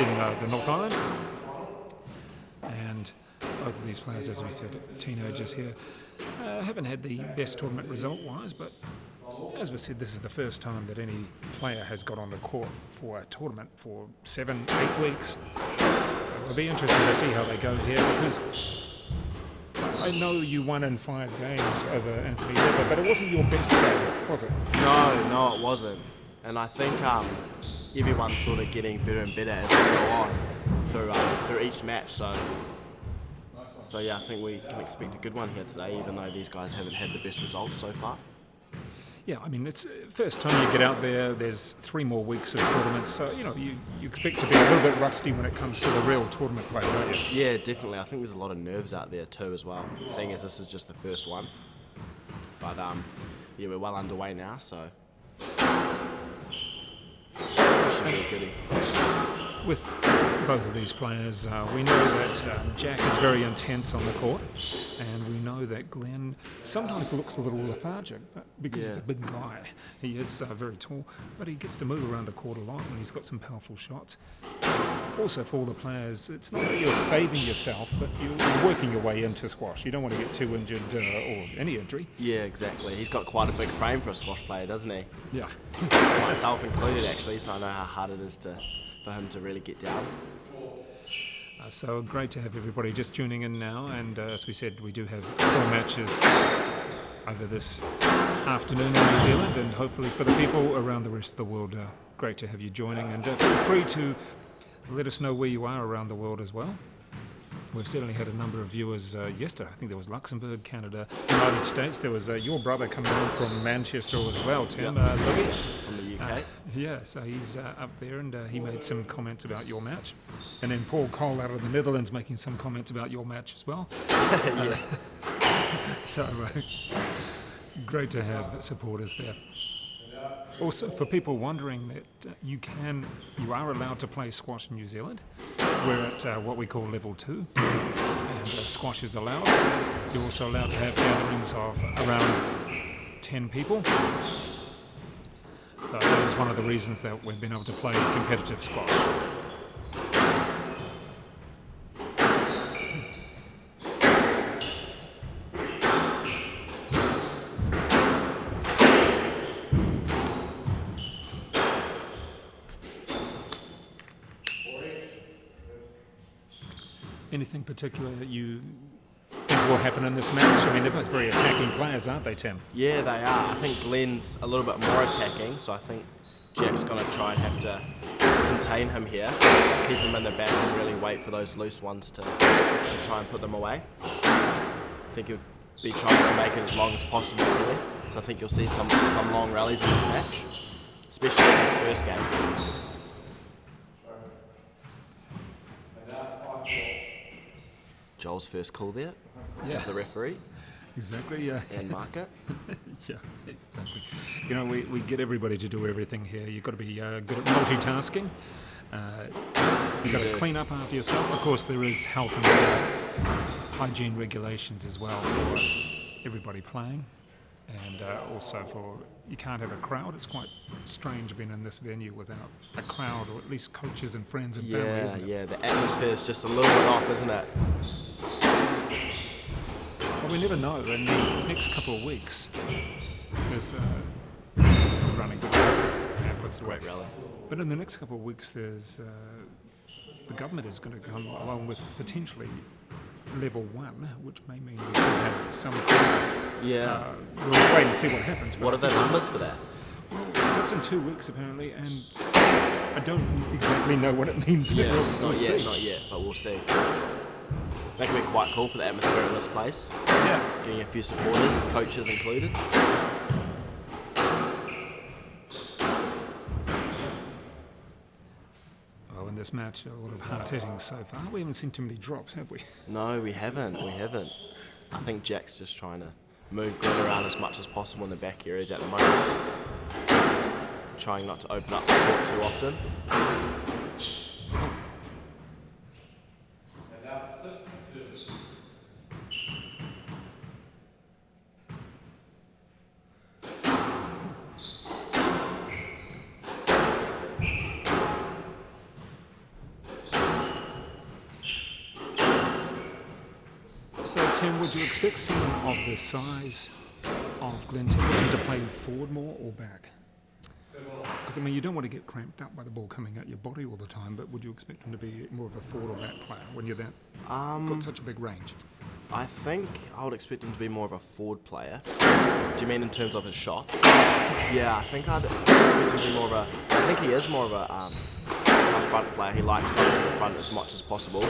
in the North Island. And both of these players, as we said, teenagers here, haven't had the best tournament result-wise, but as we said, this is the first time that any player has got on the court for a tournament for 7-8 weeks. It'll be interesting to see how they go here, because I know you won in 5 games over Anthony Lever, but it wasn't your best game, was it? No, it wasn't. And I think everyone's sort of getting better and better as we go on through each match. So yeah, I think we can expect a good one here today, even though these guys haven't had the best results so far. Yeah, I mean, it's first time you get out there. There's 3 more weeks of tournaments, so you expect to be a little bit rusty when it comes to the real tournament play, don't you? Yeah, definitely. I think there's a lot of nerves out there too as well, seeing as this is just the first one. But yeah, we're well underway now, so it should be a goodie. With both of these players, we know that Jack is very intense on the court, and we know that Glenn sometimes looks a little lethargic, but because he's a big guy. He is very tall, but he gets to move around the court a lot, and he's got some powerful shots. Also, for all the players, it's not that you're saving yourself, but you're working your way into squash. You don't want to get too injured or any injury. Yeah, exactly. He's got quite a big frame for a squash player, doesn't he? Yeah. Myself included, actually, so I know how hard it is for him to really get down. So great to have everybody just tuning in now, and as we said, we do have 4 matches over this afternoon in New Zealand, and hopefully for the people around the rest of the world, great to have you joining, and feel free to let us know where you are around the world as well. We've certainly had a number of viewers yesterday. I think there was Luxembourg, Canada, United States. There was your brother coming in from Manchester as well, Tim. Yep. From the UK. Yeah, so he's up there, and he made some comments about your match. And then Paul Cole out of the Netherlands making some comments about your match as well. Yeah. So great to have supporters there. Also, for people wondering that you are allowed to play squash in New Zealand. We're at what we call level 2, and squash is allowed. You're also allowed to have gatherings of around 10 people. So that is one of the reasons that we've been able to play competitive squash. Anything particular that you think will happen in this match? I mean, they're both very attacking players, aren't they, Tim? Yeah, they are. I think Glenn's a little bit more attacking, so I think Jack's going to try and have to contain him here, keep him in the back and really wait for those loose ones to try and put them away. I think he'll be trying to make it as long as possible, really. So I think you'll see some long rallies in this match, especially in this first game. Joel's first call there as the referee. Exactly, yeah. And mark it. Yeah, exactly. We get everybody to do everything here. You've got to be good at multitasking. You've got to clean up after yourself. Of course, there is health and hygiene regulations as well for everybody playing. And also you can't have a crowd. It's quite strange being in this venue without a crowd, or at least coaches and friends and family, isn't it? Yeah, the atmosphere is just a little bit off, isn't it? Well, we never know in the next couple of weeks, because good running, good and puts it away. Great rally. But in the next couple of weeks, there's the government is going to come along with potentially level 1, which may mean we could have some. Yeah. We'll wait and see what happens. What are the numbers for that? Well, it's in 2 weeks apparently, and I don't exactly know what it means. Yeah, we'll see. Not yet, but we'll see. That could be quite cool for the atmosphere in this place. Yeah. Getting a few supporters, coaches included. Well, in this match, a lot of hard hitting so far. We haven't seen too many drops, have we? No, we haven't. I think Jack's just trying to move Glenn around as much as possible in the back areas at the moment. Trying not to open up the court too often. So, Tim, would you expect someone of the size of Glenn Templeton to play forward more or back? Because, I mean, you don't want to get cramped up by the ball coming out your body all the time, but would you expect him to be more of a forward or back player when you're that got such a big range? I think I would expect him to be more of a forward player. Do you mean in terms of his shot? Yeah, I think I'd expect him to be more of a... I think he is more of a front player. He likes going to the front as much as possible.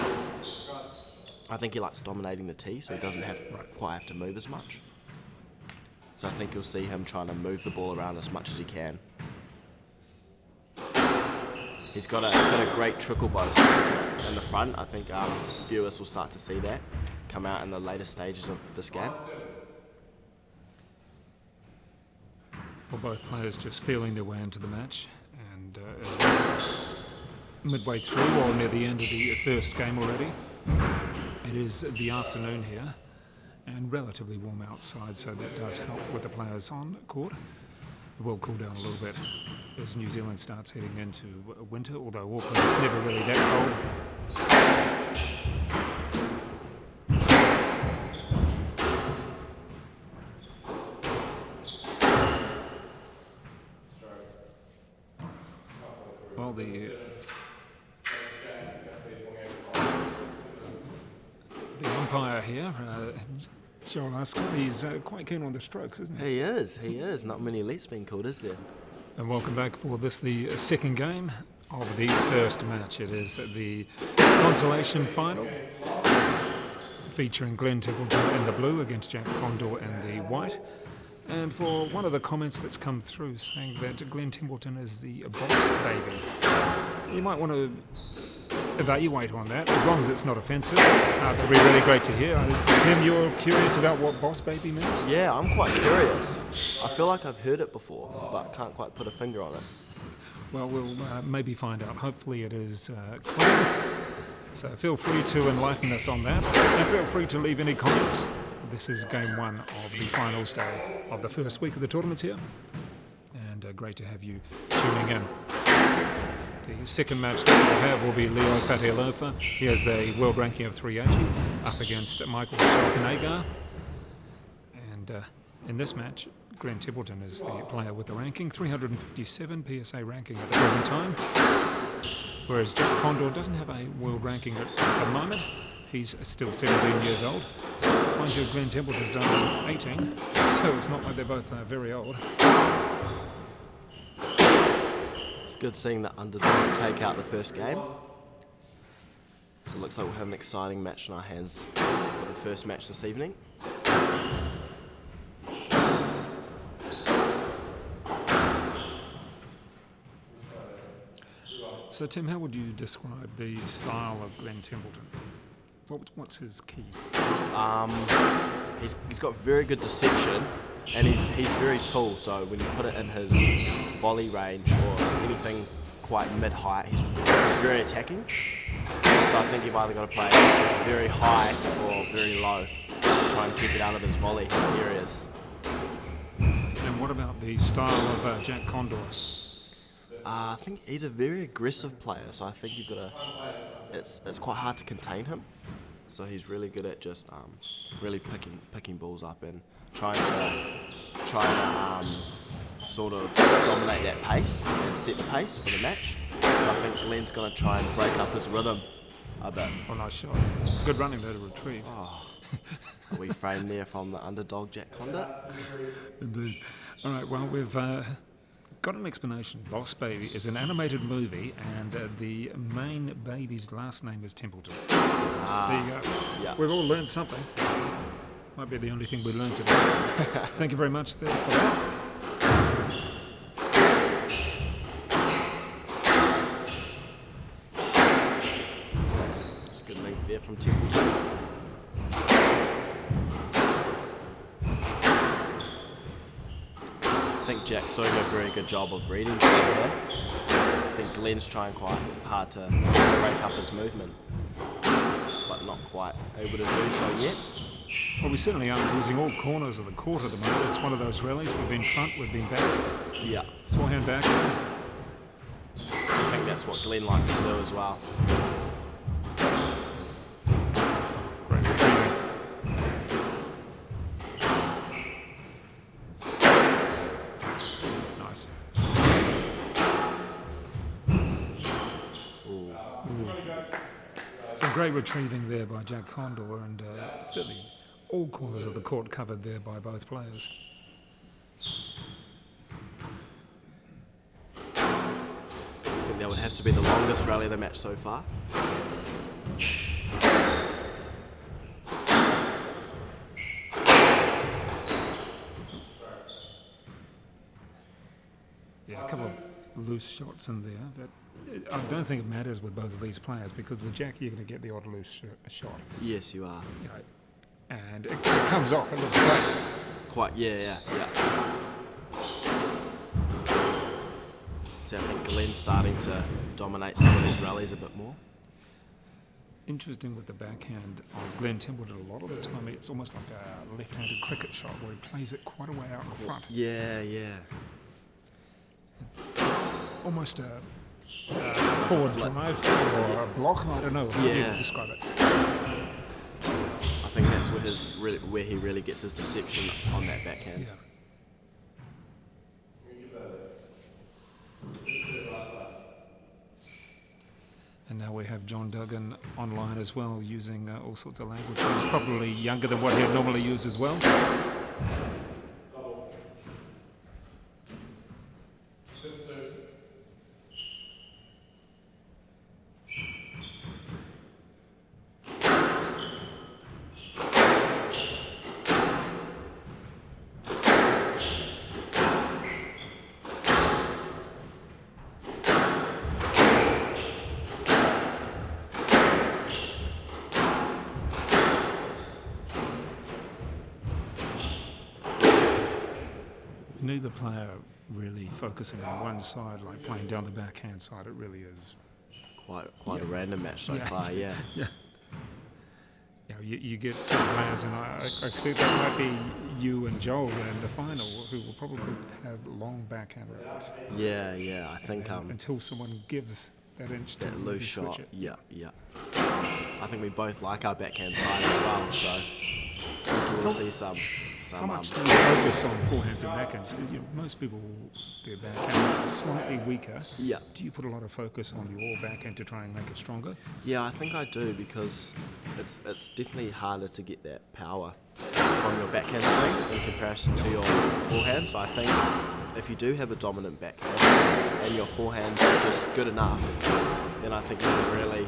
I think he likes dominating the tee, so he doesn't quite have to move as much. So I think you'll see him trying to move the ball around as much as he can. He's got a great trickle boast in the front. I think viewers will start to see that come out in the later stages of this game. Well, both players just feeling their way into the match, and as well, midway through or near the end of the first game already. It is the afternoon here and relatively warm outside, so that does help with the players on court. It will cool down a little bit as New Zealand starts heading into winter, although Auckland is never really that cold. Well, the umpire here, Joel Ascot, he's quite keen on the strokes, isn't he? He is. Not many lets being called, is there? And welcome back for this, the second game of the first match. It is the consolation final, featuring Glenn Templeton in the blue against Jack Condor in the white. And for one of the comments that's come through saying that Glenn Templeton is the boss baby, you might want to evaluate on that, as long as it's not offensive. That'd be really great to hear. Tim, you're curious about what boss baby means? Yeah, I'm quite curious. I feel like I've heard it before, but can't quite put a finger on it. Well, we'll maybe find out. Hopefully it is clear. So feel free to enlighten us on that. And feel free to leave any comments. This is game one of the finals day of the first week of the tournament here. And great to have you tuning in. The second match that we'll have will be Leo Fatialofa. He has a world ranking of 380 up against Michael Schultz-Nagar. And in this match, Glenn Templeton is the player with the ranking, 357 PSA ranking at the present time. Whereas Jack Condor doesn't have a world ranking at the moment. He's still 17 years old. Mind you, Glenn Templeton's only 18, so it's not like they're both very old. It's good seeing the underdog take out the first game. So it looks like we'll have an exciting match in our hands for the first match this evening. So Tim, how would you describe the style of Glenn Templeton? What's his key? He's got very good deception, and he's very tall. So when you put it in his volley range or anything quite mid-height, he's very attacking. So I think you've either got to play very high or very low to try and keep it out of his volley areas. And what about the style of Jack Condor? I think he's a very aggressive player, so I think you've got to. It's quite hard to contain him. So he's really good at just really picking balls up and trying to sort of dominate that pace and set the pace for the match. So I think Glenn's going to try and break up his rhythm a bit. Oh, nice shot. Good running there to retrieve. Oh, a wee frame there from the underdog Jack Condor. Indeed. All right, well, we've got an explanation. Boss Baby is an animated movie, and the main baby's last name is Templeton. There you go. Yeah. We've all learned something. Might be the only thing we learned today. Thank you very much there for that. It's a good length there from Templeton. I think Jack's doing a very good job of reading here. I think Glenn's trying quite hard to break up his movement, but not quite able to do so yet. Well, we certainly aren't losing all corners of the court at the moment. It's one of those rallies. We've been front, we've been back. Yeah. Forehand, back. I think that's what Glenn likes to do as well. Great retrieving. Some great retrieving there by Jack Condor, and certainly all corners of the court covered there by both players. I think that would have to be the longest rally of the match so far. Yeah, a couple of loose shots in there, but I don't think it matters with both of these players because with Jack you're going to get the odd loose shot. Yes, you are. You know, and it comes off. It looks great. Quite, yeah. So I think Glenn's starting to dominate some of these rallies a bit more. Interesting with the backhand of Glenn Templeton. A lot of the time it's almost like a left-handed cricket shot where he plays it quite a way out in front. Yeah. It's almost a forward drive or a block. I don't know how you describe it. I think that's where he really gets his deception on that backhand. Yeah. And now we have John Duggan online as well, using all sorts of language. He's probably younger than what he'd normally use as well. Neither player really focusing on one side, like playing down the backhand side. It really is quite a random match so far. Yeah. Yeah. You get some players, and I expect that might be you and Joel in the final, who will probably have long backhand rallies. Yeah. I think until someone gives that inch to that loose switch shot. it. Yeah. I think we both like our backhand side as well, so I think we'll see some. How much do you focus on forehands and backhands? Most people, their backhands slightly weaker. Yeah. Do you put a lot of focus on your backhand to try and make it stronger? Yeah, I think I do, because it's definitely harder to get that power from your backhand swing in comparison to your forehand. So I think if you do have a dominant backhand and your forehand's just good enough, then I think you can really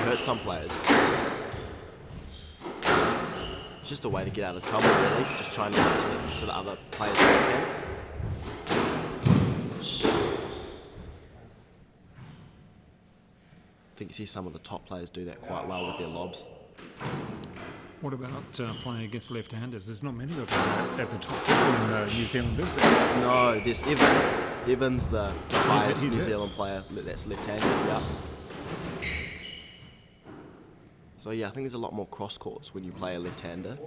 hurt some players. It's just a way to get out of trouble, really. Just trying to get to the other players' backhand. I think you see some of the top players do that quite well with their lobs. What about playing against left-handers? There's not many of them at the top in New Zealand, is there? No, there's Evan. Evan's the highest New Zealand player that's left-handed, yeah. So yeah, I think there's a lot more cross courts when you play a left-hander,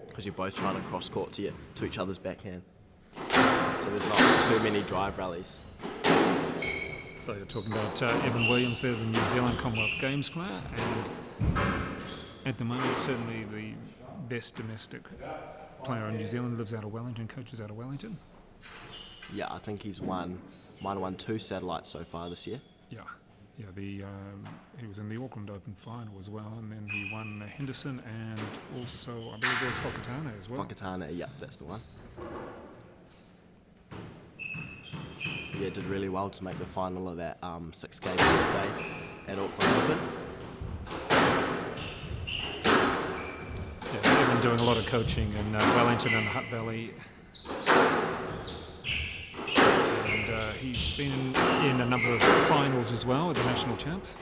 because you're both trying to cross court to each other's backhand. So there's not too many drive rallies. So you're talking about Evan Williams there, the New Zealand Commonwealth Games player, and at the moment certainly the best domestic player in New Zealand, lives out of Wellington, coaches out of Wellington. Yeah, I think he's won 2 satellites so far this year. Yeah, he was in the Auckland Open final as well, and then he won Henderson and also, I believe it was Whakatane as well. Whakatane, yeah, that's the one. Yeah, did really well to make the final of that 6K USA at Auckland Open. Yeah, they've been doing a lot of coaching in Wellington and the Hutt Valley. And he's been in a number of finals as well at the national champs.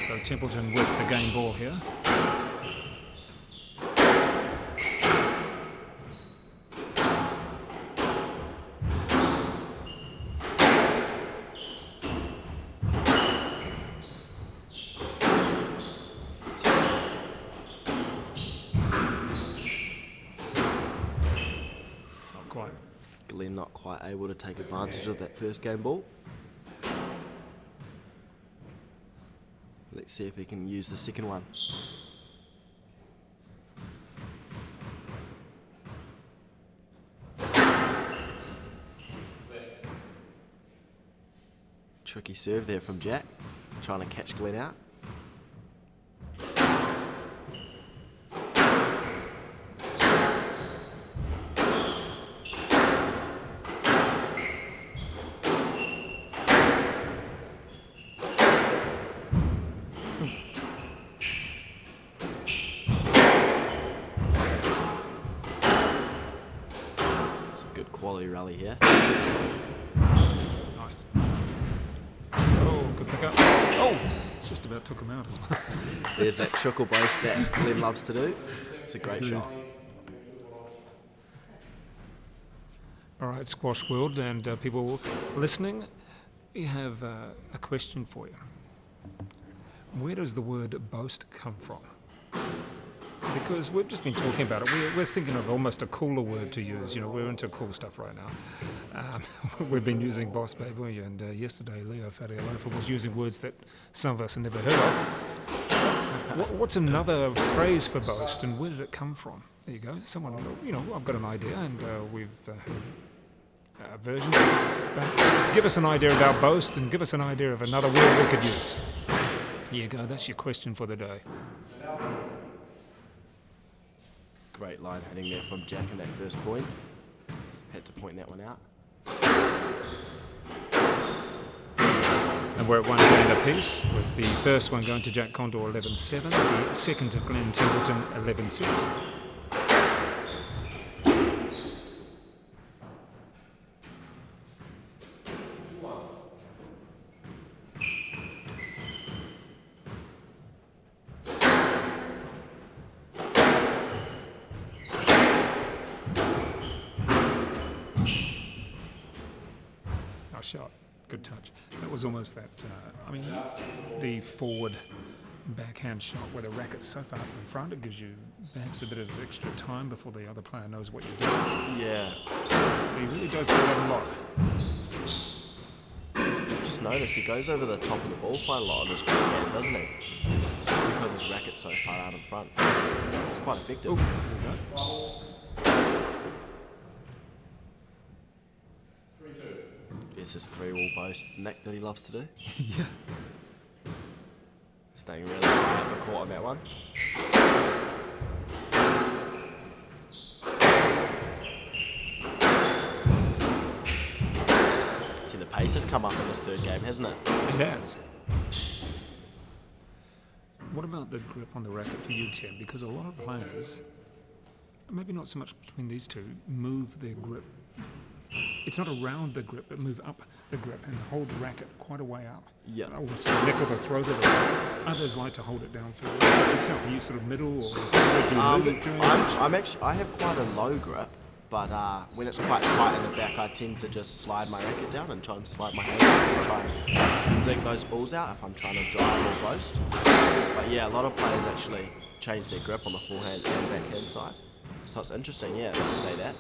So Templeton with the game ball here. Glenn not quite able to take advantage of that first game ball. Let's see if he can use the second one. Tricky serve there from Jack, trying to catch Glenn out. It's a good quality rally here. Nice. Oh, good pick up. Oh, just about took him out as well. There's that trickle boast that Glenn loves to do. It's a great shot. All right, Squash World and people listening, we have a question for you. Where does the word boast come from? Because we've just been talking about it. We're thinking of almost a cooler word to use. You know, we're into cool stuff right now. We've been using boss baby, and yesterday Leo Farialofa was using words that some of us have never heard of. What's another phrase for boast, and where did it come from? There you go. Someone, I've got an idea, and we've heard versions. But give us an idea about boast, and give us an idea of another word we could use. Here you go. That's your question for the day. Great line hitting there from Jack in that first point. Had to point that one out. And we're at 1 grand apiece, with the first one going to Jack Condor 11-7, the second to Glenn Templeton 11-6. Nice shot, good touch. That was almost that, the forward backhand shot where the racket's so far up in front, it gives you perhaps a bit of extra time before the other player knows what you're doing. Yeah. He really does do that a lot. Just noticed he goes over the top of the ball quite a lot on this backhand, doesn't he? Just because his racket's so far out in front. It's quite effective. Ooh, there we go. There's his 3-wall boast Nick that he loves to do. Yeah. Staying really high up the court on that one. See, the pace has come up in this third game, hasn't it? It has. What about the grip on the racket for you, Tim? Because a lot of players, maybe not so much between these two, move their grip. It's not around the grip, but move up the grip and hold the racket quite a way up. Yeah. Or to the neck or the throat of the racket. Others like to hold it down for yourself. Are you sort of middle, or is it, do you move it during I have quite a low grip, but when it's quite tight in the back, I tend to just slide my racket down and try and slide my hand out to try and dig those balls out if I'm trying to drive or boast. But yeah, a lot of players actually change their grip on the forehand and backhand side. So it's interesting, yeah, to say that.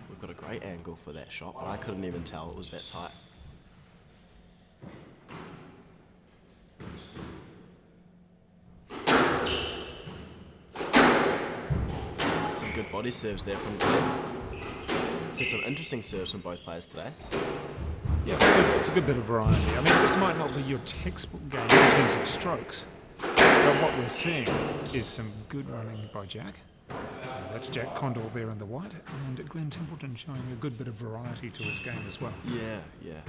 We've got a great angle for that shot, but I couldn't even tell it was that tight. Some good body serves there from Glenn. See some interesting serves from both players today. Yeah, it's a good bit of variety. I mean, this might not be your textbook game in terms of strokes, but what we're seeing is some good running by Jack. That's Jack Condor there in the white, and Glenn Templeton showing a good bit of variety to his game as well. Yeah, yeah.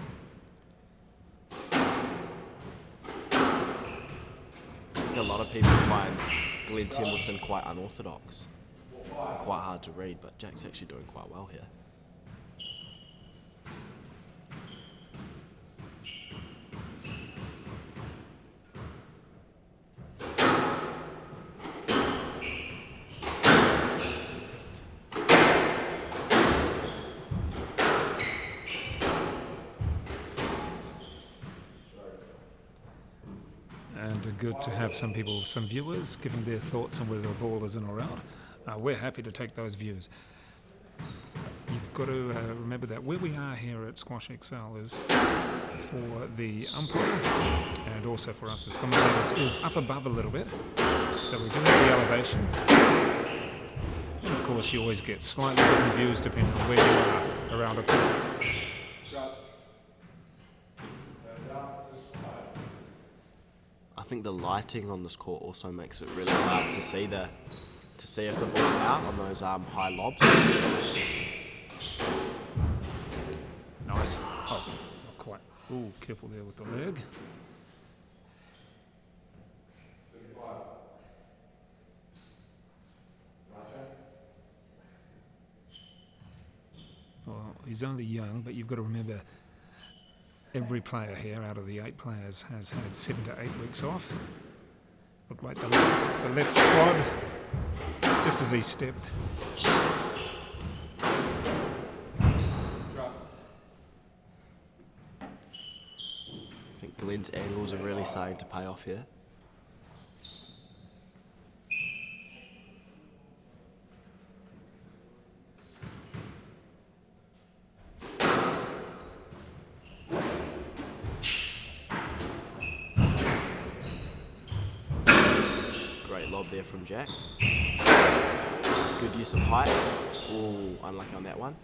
I think a lot of people find Glenn Templeton quite unorthodox, and quite hard to read, but Jack's actually doing quite well here. And good to have some people, some viewers, giving their thoughts on whether the ball is in or out. We're happy to take those views. You've got to remember that where we are here at Squash XL is for the umpire and also for us as commentators is up above a little bit. So we do have the elevation. And of course, you always get slightly different views depending on where you are around a court. I think the lighting on this court also makes it really hard to see if the ball's out on those high lobs. Nice. Oh, not quite. Ooh, careful there with the leg. Well, he's only young, but you've got to remember every player here out of the 8 players has had 7 to 8 weeks off. Looked like the left quad, just as he stepped. I think Glenn's angles are really starting to pay off here. Great lob there from Jack. Good use of height. Ooh, unlucky on that one.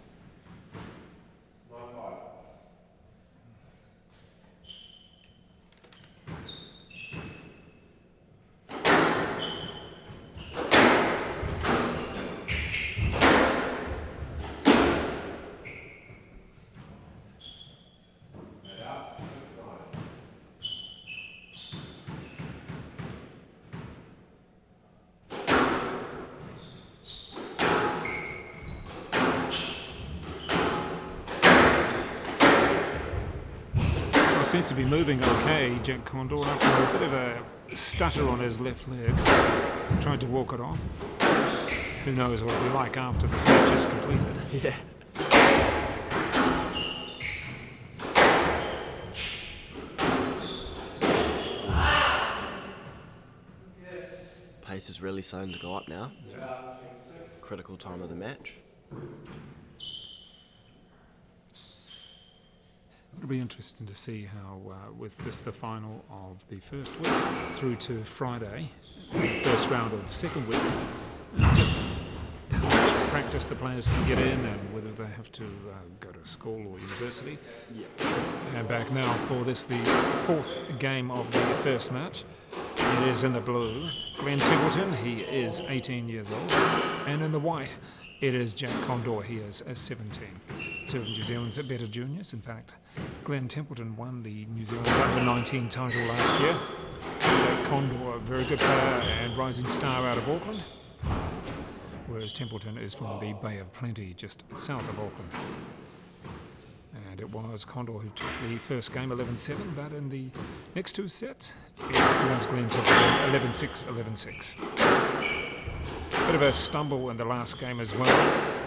Seems to be moving okay, Jack Condor, after a bit of a stutter on his left leg. Tried to walk it off. Who knows what it'll be like after this match is completed. Yeah. Pace is really starting to go up now. Yeah. Critical time of the match. It'll be interesting to see how, with this the final of the first week through to Friday, the first round of second week, just how much practice the players can get in and whether they have to go to school or university. Yeah. And back now for this, the 4th game of the first match. It is in the blue, Glenn Templeton, he is 18 years old, and in the white, it is Jack Condor, he is 17. 2 of New Zealand's better juniors, in fact. Glenn Templeton won the New Zealand Under-19 title last year. Jack Condor, a very good player and rising star out of Auckland, whereas Templeton is from the Bay of Plenty, just south of Auckland. And it was Condor who took the first game 11-7, but in the next 2 sets, it was Glenn Templeton 11-6, 11-6. Bit of a stumble in the last game as well,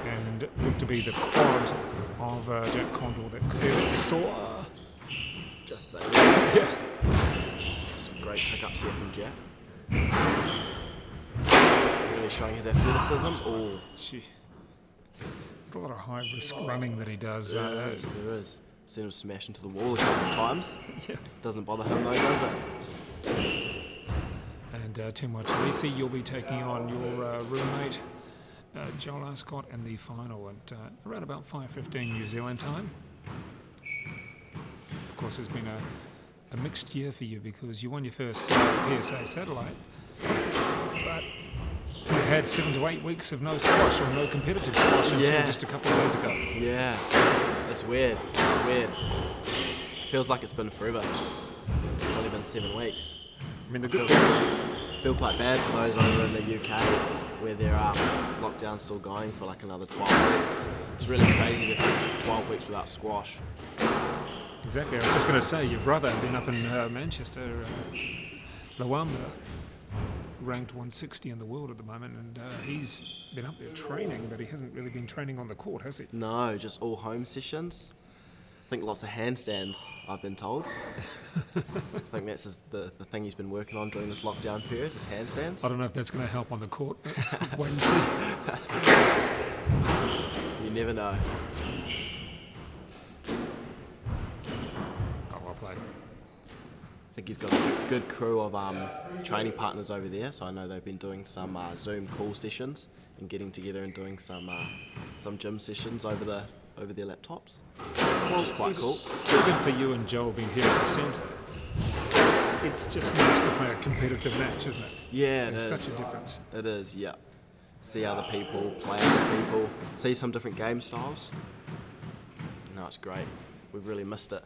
and it looked to be the quad of Jack Condor that cleared it sore. Just there. Yeah. Some great pickups here from Jack. Really showing his athleticism. Oh, Gee. There's a lot of high risk running that he does. there is. Seen him smash into the wall a couple of times. Yeah. Doesn't bother him though, does it? And Tim Wachirisi, you'll be taking on your roommate, Joel Ascott, in the final at around about 5:15 New Zealand time. Of course, it's been a mixed year for you because you won your first PSA satellite, but you've had 7 to 8 weeks of no squash or no competitive squash until just a couple of days ago. Yeah, it's weird. It's weird. Feels like it's been forever. It's only been 7 weeks. I mean, the good Feel quite bad for those over in the UK where their lockdown's still going for like another 12 weeks. It's really crazy to think 12 weeks without squash. Exactly. I was just going to say, your brother had been up in Manchester, Lawamba, ranked 160 in the world at the moment, and he's been up there training, but he hasn't really been training on the court, has he? No, just all home sessions. I think lots of handstands, I've been told. I think that's the thing he's been working on during this lockdown period, is handstands. I don't know if that's going to help on the court. Wait and see. You never know. Oh, well played. I think think he's got a good crew of training partners over there. So I know they've been doing some Zoom call sessions and getting together and doing some gym sessions over their laptops, which is quite cool. Even for you and Joel being here at the centre, it's just nice to play a competitive match, isn't it? Yeah, It's such a difference. It is, yeah. See other people, play other people, see some different game styles. No, it's great. We've really missed it.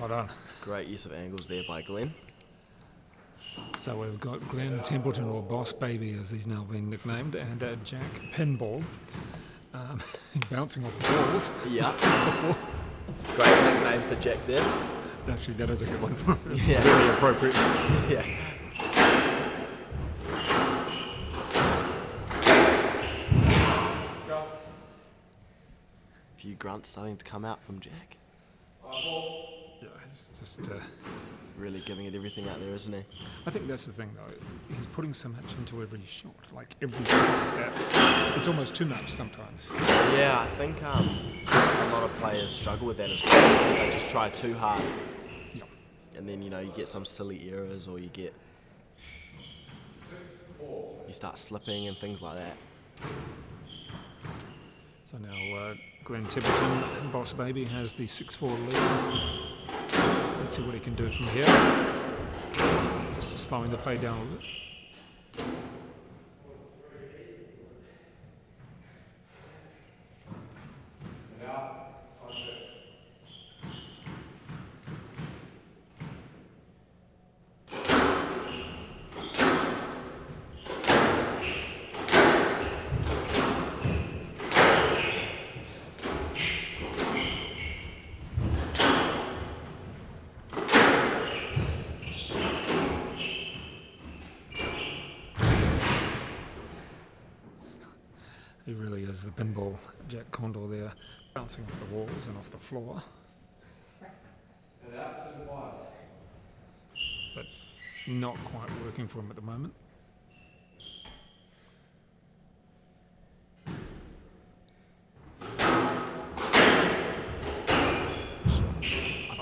Well done. Great use of angles there by Glenn. So we've got Glenn Templeton, or Boss Baby as he's now been nicknamed, and Jack Pinball bouncing off the balls. Yeah. Before. Great nickname for Jack there. Actually, that is a good one for him. It's Yeah. really appropriate. Yeah. A few grunts starting to come out from Jack. Yeah, it's just. Really giving it everything out there, isn't he? I think that's the thing, though. He's putting so much into every shot, like every shot like that. It's almost too much sometimes. Yeah, I think a lot of players struggle with that as well. Because they just try too hard. Yep. And then, you get some silly errors, or you start slipping and things like that. So now Glenn Templeton, Boss Baby, has the 6-4 lead. Let's see what he can do from here. Just slowing the play down a little bit. He really is the pinball Jack Condor there, bouncing off the walls and off the floor. But not quite working for him at the moment.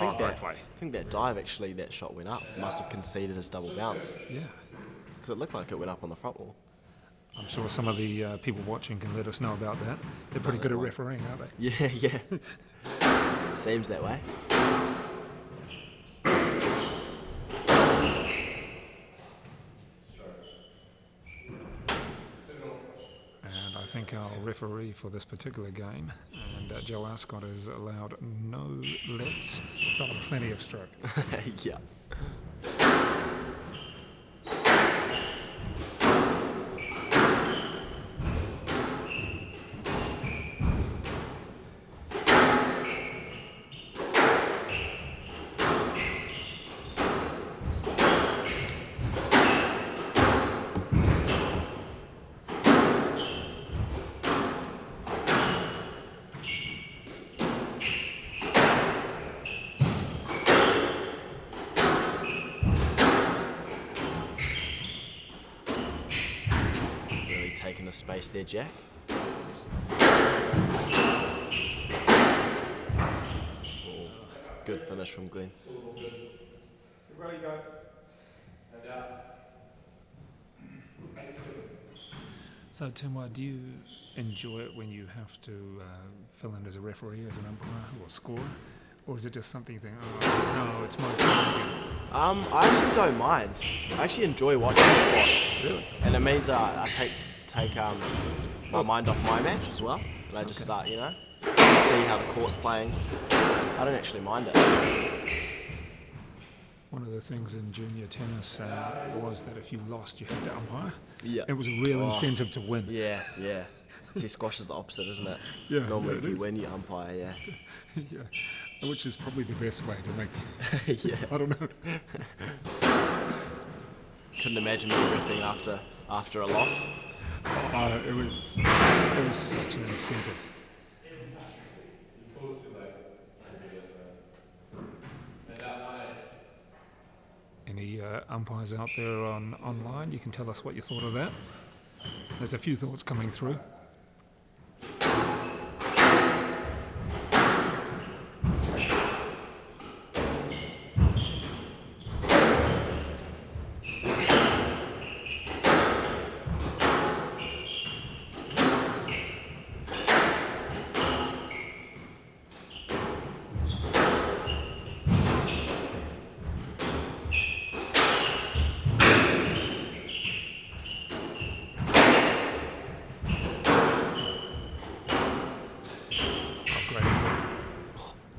I think that dive, actually, that shot went up. Must have conceded his double bounce. Yeah. Because it looked like it went up on the front wall. I'm sure some of the people watching can let us know about that. They're pretty good at refereeing, aren't they? Yeah, yeah. Seems that way. And I think our referee for this particular game, and Joe Ascott, has allowed no lets, but plenty of stroke. Yeah. Taking the space there, Jack. Oh, good finish from Glenn. Ready, guys? So, Tim, do you enjoy it when you have to fill in as a referee, as an umpire or scorer? Or is it just something you think, oh, no, it's my turn again? I actually don't mind. I actually enjoy watching the squash. Really? And it means I take my mind off my match as well. And I just start, see how the court's playing. I don't actually mind it. One of the things in junior tennis was that if you lost, you had to umpire. Yeah. It was a real incentive to win. Yeah. See, squash is the opposite, isn't it? Yeah, Normally, yeah, if it you is. win, you umpire. Yeah. Yeah, which is probably the best way to make. Yeah. I don't know. Couldn't imagine me riffing after a loss. It was such an incentive. Any umpires out there online? You can tell us what you thought of that. There's a few thoughts coming through.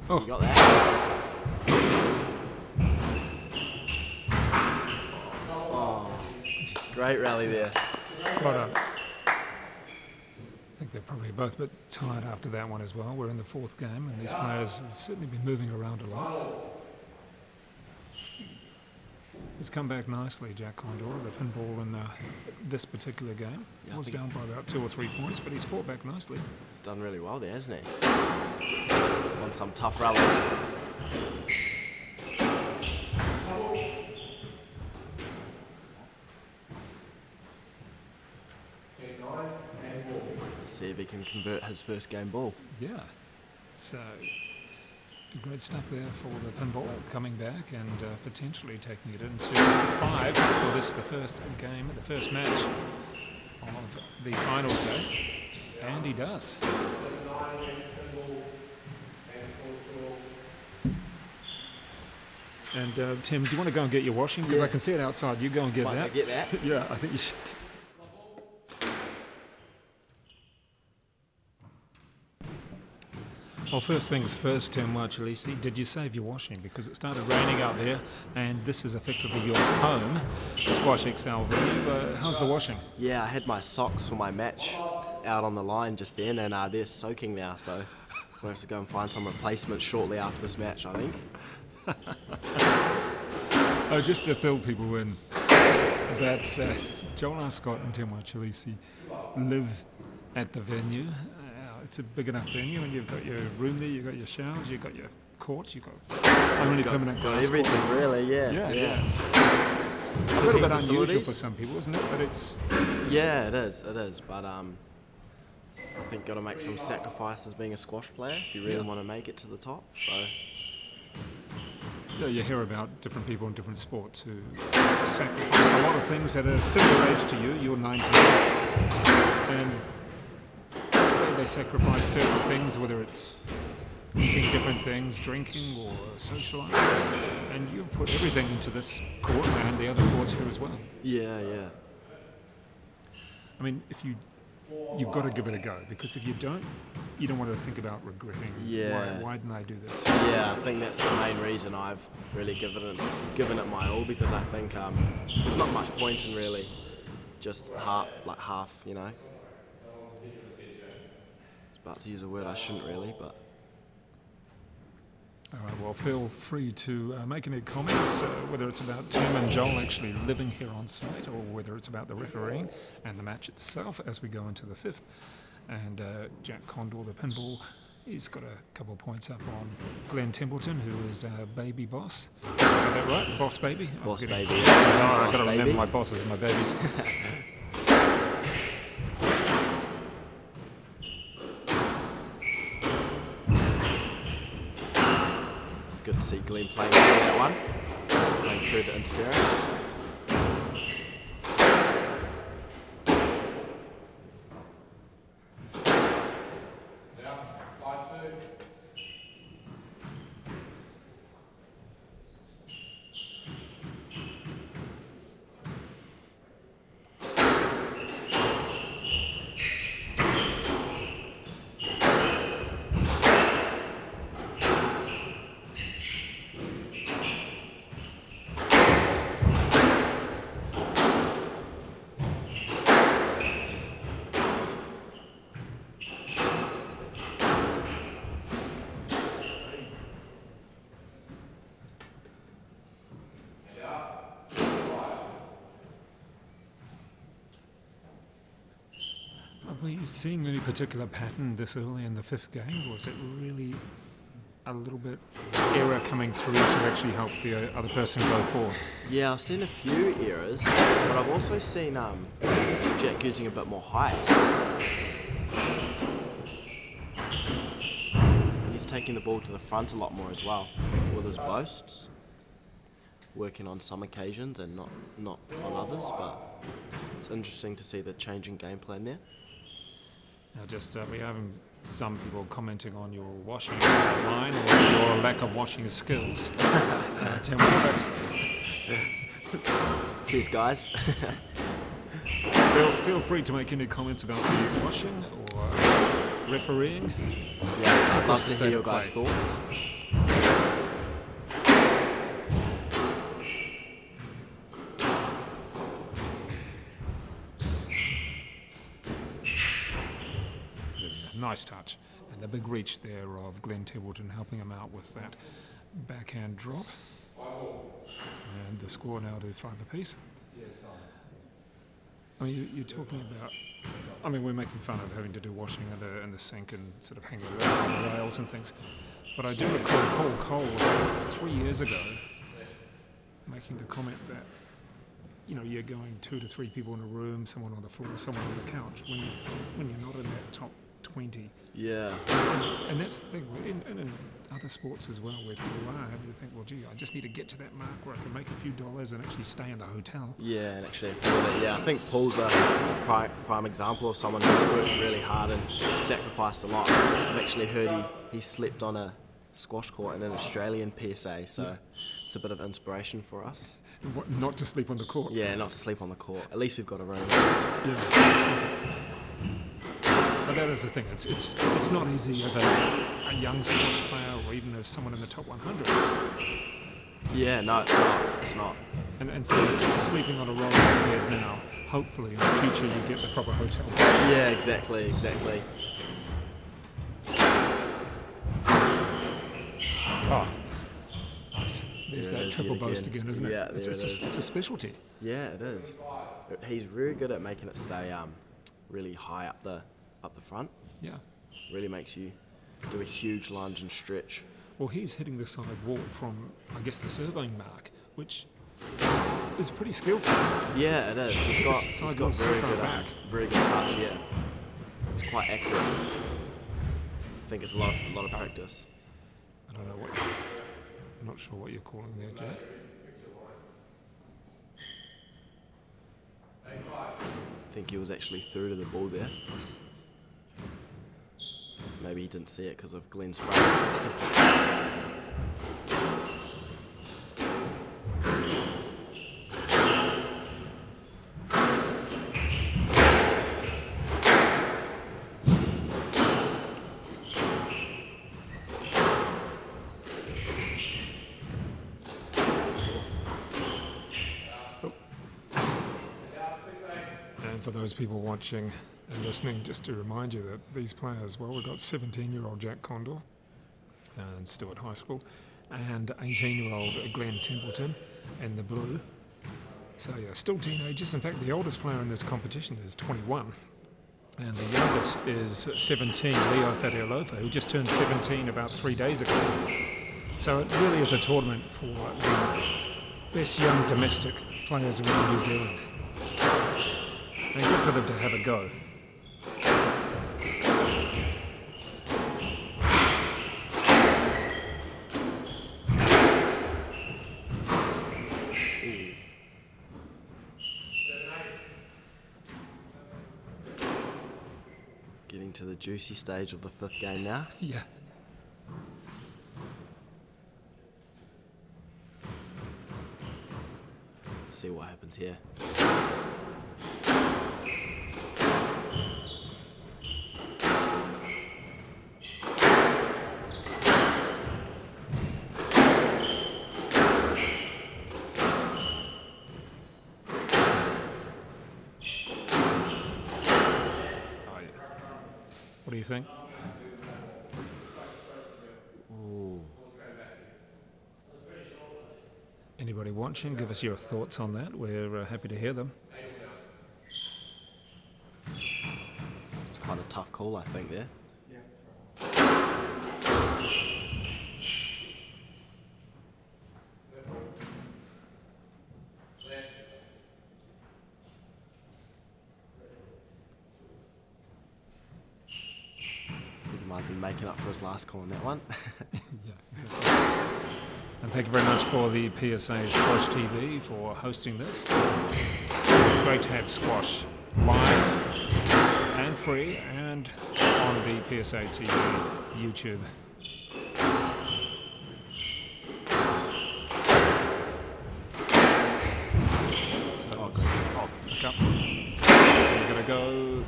You got that? Oh, great rally there. Right. I think they're probably both a bit tired after that one as well. We're in the fourth game, and these players have certainly been moving around a lot. He's come back nicely, Jack Condor, the pinball in this particular game. Yeah, Was down by about 2 or 3 points, but he's fought back nicely. He's done really well there, hasn't he? Won some tough rallies. Let's see if he can convert his first game ball. Yeah, it's great stuff there for the pinball coming back and potentially taking it into 5 for this, the first game, the first match of the finals day. And he does. And Tim, do you want to go and get your washing? Because I can see it outside. You go and get Might that. I get that? Yeah, I think you should. Well, first things first, Tim Marcellisi, did you save your washing? Because it started raining out there, and this is effectively your home, Squash XL venue. How's the washing? Yeah, I had my socks for my match out on the line just then, and they're soaking now, so we'll have to go and find some replacements shortly after this match, I think. Oh, just to fill people in, that Joel R. Scott and Tim Marcellisi live at the venue. It's a big enough venue, and you've got your room there, you've got your showers, you've got your courts, you've got only permanent glass everything, courts. really, yeah. It's a little bit unusual for some people, isn't it? But it's... Yeah, it is, but I think got to make some sacrifices being a squash player if you really want to make it to the top, so... You hear about different people in different sports who sacrifice a lot of things at a similar age to you. You're 19, and they sacrifice certain things, whether it's eating different things, drinking or socialising, and you've put everything into this court and the other courts here as well. Yeah. I mean, you've got to give it a go, because if you don't want to think about regretting. Yeah. Why didn't I do this? Yeah, I think that's the main reason I've really given it my all, because I think there's not much point in really just half, you know. I was about to use a word I shouldn't really, but... All right, well, feel free to make any comments, whether it's about Tim and Joel actually living here on site, or whether it's about the refereeing and the match itself as we go into the 5th. And Jack Condor, the pinball, he's got a couple of points up on Glenn Templeton, who is our baby boss. Is that right? Boss baby? Boss baby. I've got to remember my bosses and my babies. It's good to see Glenn playing through that one, playing through the interference. we seeing any particular pattern this early in the fifth game, or is it really a little bit error coming through to actually help the other person go forward? Yeah, I've seen a few errors, but I've also seen Jack using a bit more height. And he's taking the ball to the front a lot more as well with his boasts. Working on some occasions and not on others, but it's interesting to see the change in game plan there. Now, just we have some people commenting on your washing line or your lack of washing skills. Cheers, guys. Feel free to make any comments about the washing or refereeing. Yeah, I'd love to hear your guys' thoughts. Nice touch, and the big reach there of Glenn Templeton helping him out with that backhand drop. And the score now to 5 apiece. I mean, you're talking about, I mean, we're making fun of having to do washing in the sink and sort of hanging it out on the rails and things. But I do recall Paul Cole 3 years ago making the comment that, you know, you're going 2 to 3 people in a room, someone on the floor, someone on the couch, when you're not in that top 20. Yeah. And that's the thing, in other sports as well, where people are having to think, well, gee, I just need to get to that mark where I can make a few dollars and actually stay in the hotel. Yeah, and actually afford it. Yeah, I think Paul's a prime example of someone who's worked really hard and sacrificed a lot. I've actually heard he slept on a squash court in an Australian PSA, so it's a bit of inspiration for us. What, not to sleep on the court? Yeah, not to sleep on the court. At least we've got a room. Yeah. But that is the thing. It's not easy as a young squash player or even as someone in the top 100. Yeah, no, it's not. And for sleeping on a rolling bed now, hopefully in the future you get the proper hotel bed. Yeah, exactly. Oh, nice. There's that triple boast again, isn't it? Yeah, it's a specialty. Yeah, it is. He's very good at making it stay really high up the front. Yeah. Really makes you do a huge lunge and stretch. Well, he's hitting the side wall from, I guess, the surveying mark, which is pretty skillful. Yeah, it is. He's got very good touch. Yeah, it's quite accurate. I think it's a lot of practice. I don't know I'm not sure what you're calling there, Jack. I think he was actually through to the ball there. Maybe he didn't see it because of Glenn's frame. For those people watching and listening, just to remind you that these players, well, we've got 17-year-old Jack Condor and still at high school, and 18-year-old Glenn Templeton in the blue. So yeah, still teenagers. In fact, the oldest player in this competition is 21, and the youngest is 17, Leo Fadiolova, who just turned 17 about 3 days ago. So it really is a tournament for the best young domestic players around New Zealand. And good for them to have a go. Getting to the juicy stage of the fifth game now. Yeah. See what happens here. What do you think? Ooh. Anybody watching, give us your thoughts on that. We're happy to hear them. It's call, I think, there. He might have been making up for his last call on that one. Yeah, exactly. And thank you very much for the PSA Squash TV for hosting this. Great to have squash live and free and on the PSA TV YouTube. So, look up. We're gonna go.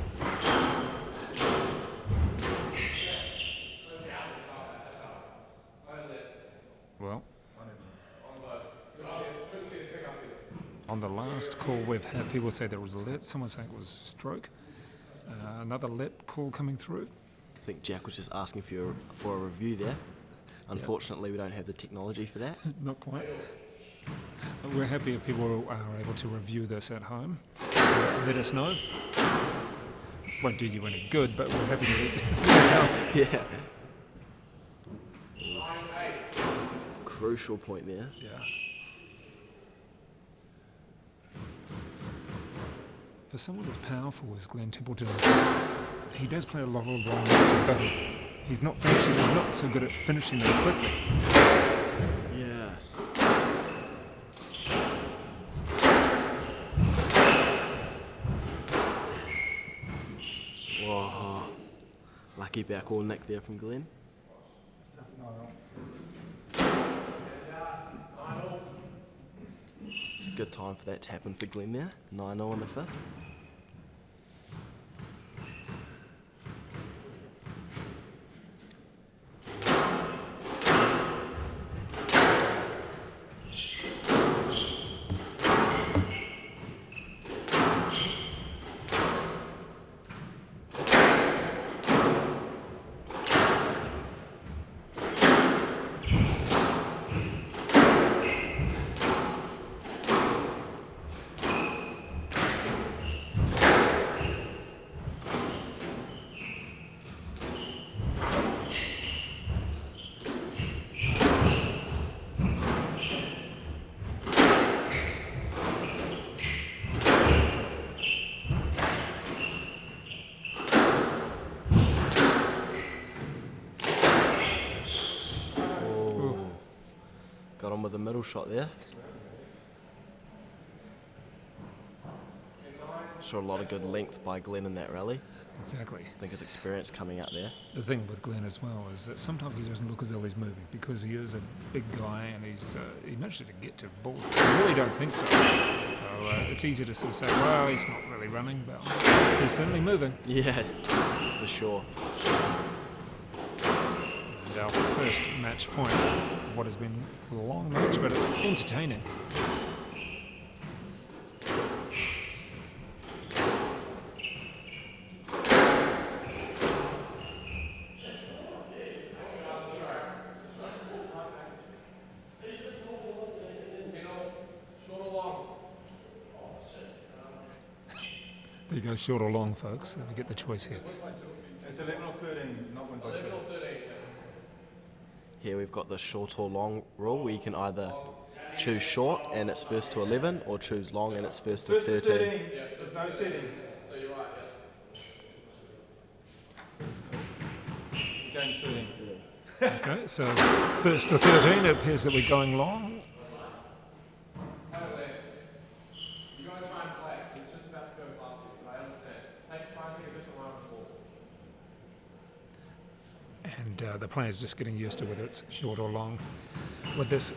Well, on the last call we've had, people say there was a let, someone saying it was stroke. Another let call coming through. I think Jack was just asking for a review there. Unfortunately, we don't have the technology for that. Not quite. We're happy if people are able to review this at home. Let us know. Won't do you any good, but we're happy to let us know. Yeah. Crucial point there. Yeah. For someone as powerful as Glenn Templeton, he does play a lot of long matches, doesn't he? He's not so good at finishing them quickly. Yeah. Whoa. Lucky back all nick there from Glenn. It's a good time for that to happen for Glenn there. 9-0 in the fifth. Got on with the middle shot there. Saw a lot of good length by Glenn in that rally. Exactly. I think his experience coming out there. The thing with Glenn as well is that sometimes he doesn't look as though he's moving because he is a big guy and he managed to get to balls. I really don't think so. So it's easy to sort of say, well, he's not really running, but he's certainly moving. Yeah, for sure. And our first match point, what has been a long match, but entertaining. There you go, short or long, folks. We get the choice here. It's 11 or 13, not 1 by 2. Here we've got the short or long rule where you can either choose short and it's first to 11 or choose long and it's first to 13. There's no setting. So you're right. Game 13. Okay, so first to 13, it appears that we're going long. And the player's just getting used to whether it's short or long. With this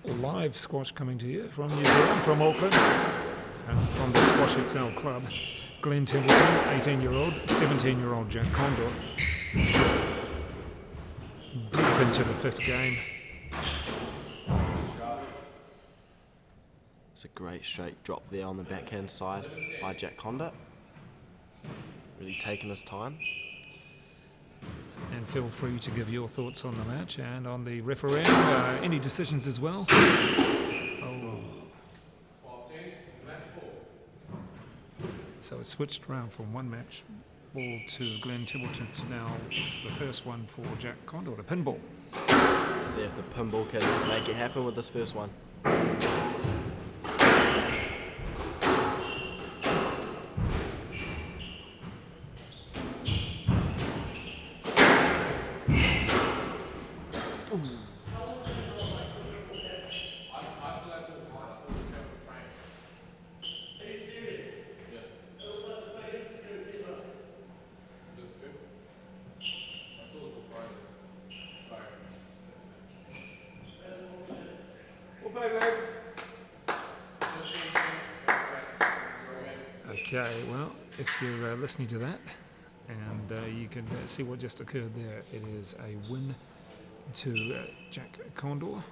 live squash coming to you from New Zealand, from Auckland, and from the Squash XL Club, Glenn Templeton, 18-year-old, 17-year-old Jack Condor, deep into the fifth game. It's a great straight drop there on the backhand side by Jack Condor. Really taking his time. And feel free to give your thoughts on the match and on the refereeing, any decisions as well. So it's switched around from one match ball to Glenn Templeton to now the first one for Jack Condor, the pinball. See if the pinball can make it happen with this first one. Okay, well, if you're listening to that, and you can see what just occurred there, it is a win to Jack Condor.